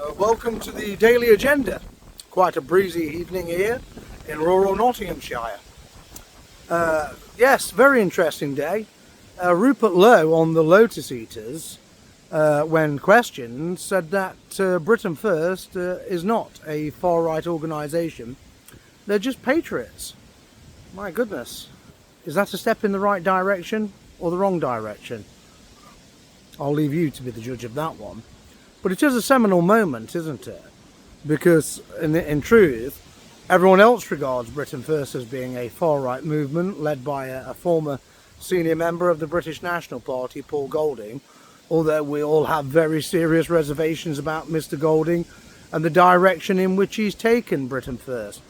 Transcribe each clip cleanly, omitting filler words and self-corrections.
Welcome to the Daily Agenda. Quite a breezy evening here in rural Nottinghamshire. Yes, very interesting day. Rupert Lowe on the Lotus Eaters, when questioned, said that Britain First is not a far-right organisation. They're just patriots. My goodness. Is that a step in the right direction or the wrong direction? I'll leave you to be the judge of that one. But it is a seminal moment, isn't it? Because in truth, everyone else regards Britain First as being a far-right movement led by a former senior member of the British National Party, Paul Golding, although we all have very serious reservations about Mr. Golding and the direction in which he's taken Britain First.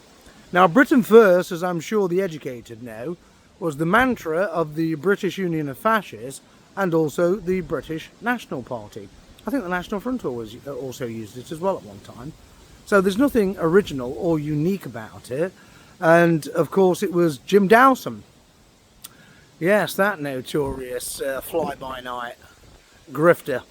Now, Britain First, as I'm sure the educated know, was the mantra of the British Union of Fascists and also the British National Party. I think the National Front also used it as well at one time. So there's nothing original or unique about it. And of course it was Jim Dowson. Yes, that notorious fly-by-night grifter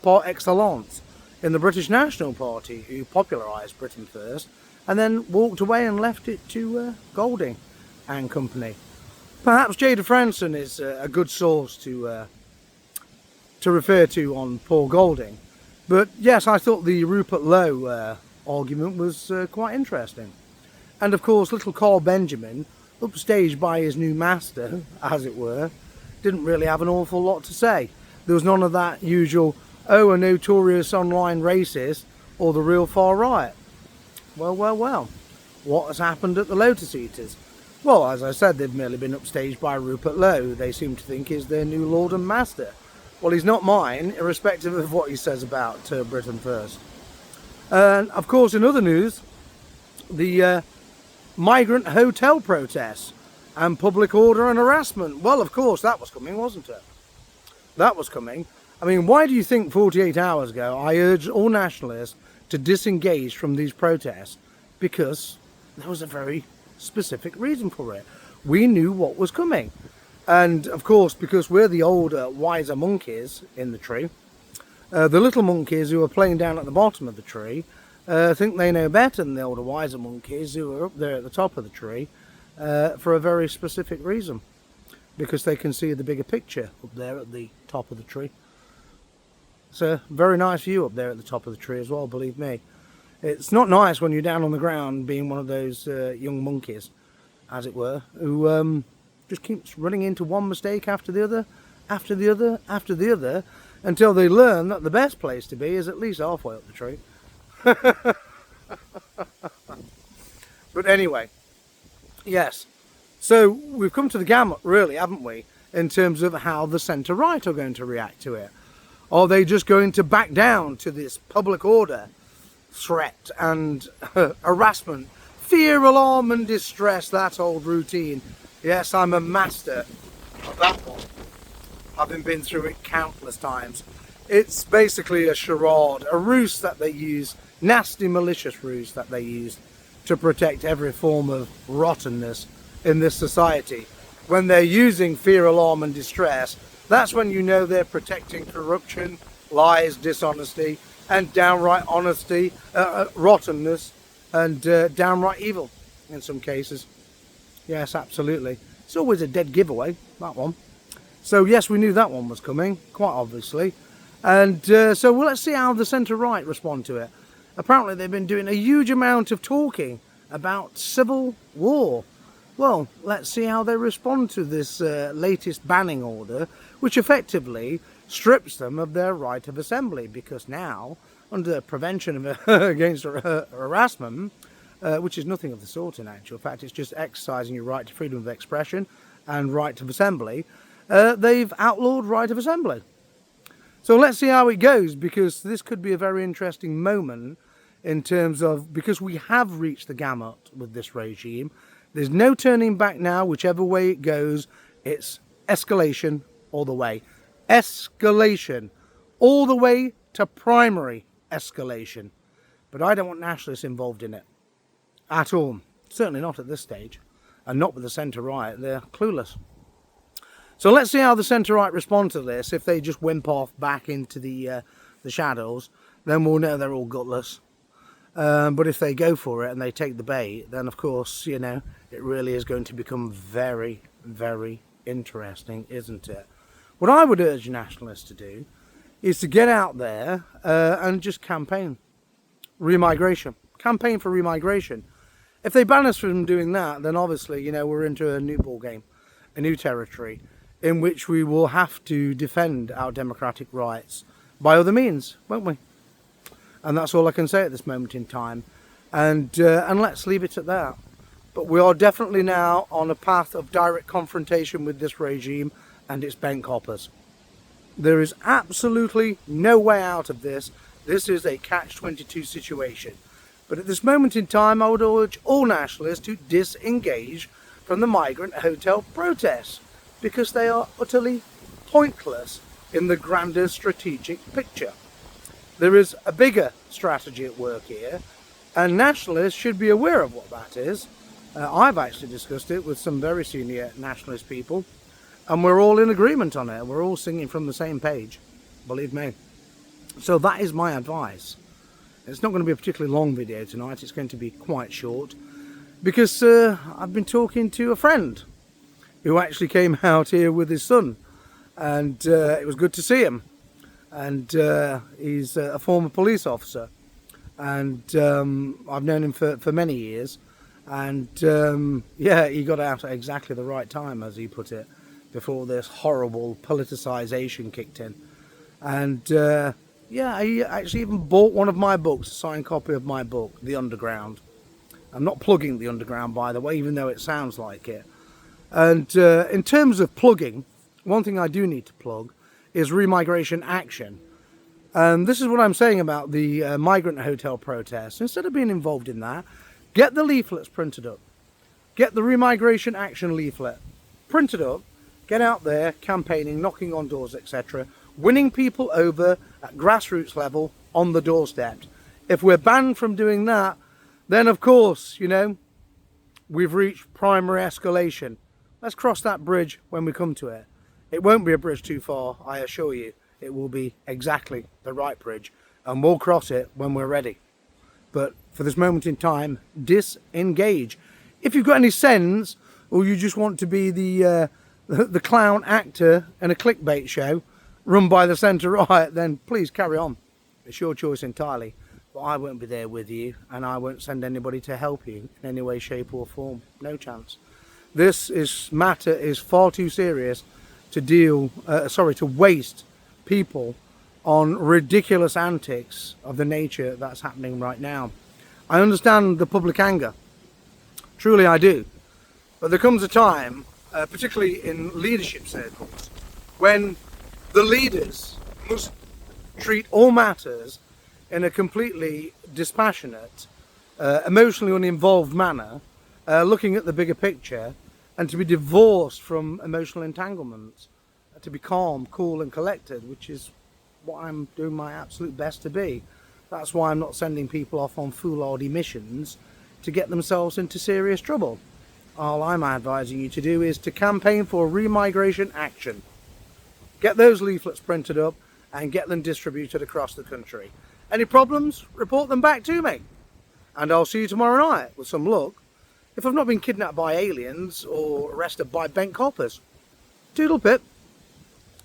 par excellence in the British National Party, who popularised Britain First and then walked away and left it to Golding and company. Perhaps Jada Franson is a good source to refer to on Paul Golding. But yes, I thought the Rupert Lowe argument was quite interesting. And of course, little Carl Benjamin, upstaged by his new master, as it were, didn't really have an awful lot to say. There was none of that usual, oh, a notorious online racist or the real far right. Well. What has happened at the Lotus Eaters? Well, as I said, they've merely been upstaged by Rupert Lowe. They seem to think he's their new Lord and Master. Well, he's not mine, irrespective of what he says about Britain First. And of course, in other news, the migrant hotel protests and public order and harassment. Well, of course, that was coming, wasn't it? That was coming. I mean, why do you think 48 hours ago I urged all nationalists to disengage from these protests? Because there was a very specific reason for it. We knew what was coming. And of course, because we're the older, wiser monkeys in the tree, the little monkeys who are playing down at the bottom of the tree think they know better than the older, wiser monkeys who are up there at the top of the tree for a very specific reason. Because they can see the bigger picture up there at the top of the tree. It's a very nice view up there at the top of the tree as well, believe me. It's not nice when you're down on the ground being one of those young monkeys, as it were, who just keeps running into one mistake after the other, after the other, after the other, until they learn that the best place to be is at least halfway up the tree. But anyway, yes. So we've come to the gamut, really, haven't we, in terms of how the centre-right are going to react to it. Are they just going to back down to this public order threat and harassment, fear, alarm and distress, that old routine? Yes, I'm a master of that one, having been through it countless times. It's basically a charade, a ruse that they use, nasty malicious ruse that they use to protect every form of rottenness in this society. When they're using fear, alarm and distress, that's when you know they're protecting corruption, lies, dishonesty and downright honesty, rottenness and downright evil in some cases. Yes, absolutely. It's always a dead giveaway, that one. So yes, we knew that one was coming, quite obviously. And so let's see how the centre-right respond to it. Apparently they've been doing a huge amount of talking about civil war. Well, let's see how they respond to this latest banning order, which effectively strips them of their right of assembly, because now, under prevention of against harassment, which is nothing of the sort in actual fact, it's just exercising your right to freedom of expression and right of assembly, they've outlawed right of assembly. So let's see how it goes, because this could be a very interesting moment in terms of, because we have reached the gamut with this regime. There's no turning back now. Whichever way it goes, it's escalation all the way. Escalation all the way to primary escalation. But I don't want nationalists involved in it at all. Certainly not at this stage, and not with the centre-right. They're clueless. So let's see how the centre-right respond to this. If they just wimp off back into the shadows, then we'll know they're all gutless. But if they go for it and they take the bait, then of course, you know, it really is going to become very, very interesting, isn't it? What I would urge nationalists to do is to get out there and just campaign remigration. Campaign for remigration. If they ban us from doing that, then obviously, you know, we're into a new ball game, a new territory, in which we will have to defend our democratic rights by other means, won't we? And that's all I can say at this moment in time. And let's leave it at that. But we are definitely now on a path of direct confrontation with this regime and its bank hoppers. There is absolutely no way out of this. This is a catch-22 situation. But at this moment in time, I would urge all nationalists to disengage from the migrant hotel protests, because they are utterly pointless in the grander strategic picture. There is a bigger strategy at work here, and nationalists should be aware of what that is. I've actually discussed it with some very senior nationalist people, and we're all in agreement on it. We're all singing from the same page, believe me. So that is my advice. It's not going to be a particularly long video tonight. It's going to be quite short, because I've been talking to a friend who actually came out here with his son, and it was good to see him. And he's a former police officer, and I've known him for many years, and yeah, he got out at exactly the right time, as he put it, before this horrible politicisation kicked in. And yeah, he actually even bought one of my books, a signed copy of my book, The Underground. I'm not plugging The Underground, by the way, even though it sounds like it. And in terms of plugging, one thing I do need to plug is remigration action. And this is what I'm saying about the migrant hotel protests. Instead of being involved in that, get the leaflets printed up. Get the remigration action leaflet printed up. Get out there campaigning, knocking on doors, etc. Winning people over at grassroots level on the doorstep. If we're banned from doing that, then of course, you know, we've reached primary escalation. Let's cross that bridge when we come to it. It won't be a bridge too far, I assure you. It will be exactly the right bridge, and we'll cross it when we're ready. But for this moment in time, disengage. If you've got any sense, or you just want to be the clown actor in a clickbait show run by the centre-right, then please carry on. It's your choice entirely. But I won't be there with you, and I won't send anybody to help you in any way, shape or form. No chance. This matter is far too serious to to waste people on ridiculous antics of the nature that's happening right now. I understand the public anger. Truly I do. But there comes a time, particularly in leadership circles, when the leaders must treat all matters in a completely dispassionate, emotionally uninvolved manner, looking at the bigger picture, and to be divorced from emotional entanglements, to be calm, cool and collected, which is what I'm doing my absolute best to be. That's why I'm not sending people off on foolhardy missions to get themselves into serious trouble. All I'm advising you to do is to campaign for remigration action. Get those leaflets printed up and get them distributed across the country. Any problems? Report them back to me. And I'll see you tomorrow night, with some luck, if I've not been kidnapped by aliens or arrested by bank coppers. Toodle pip.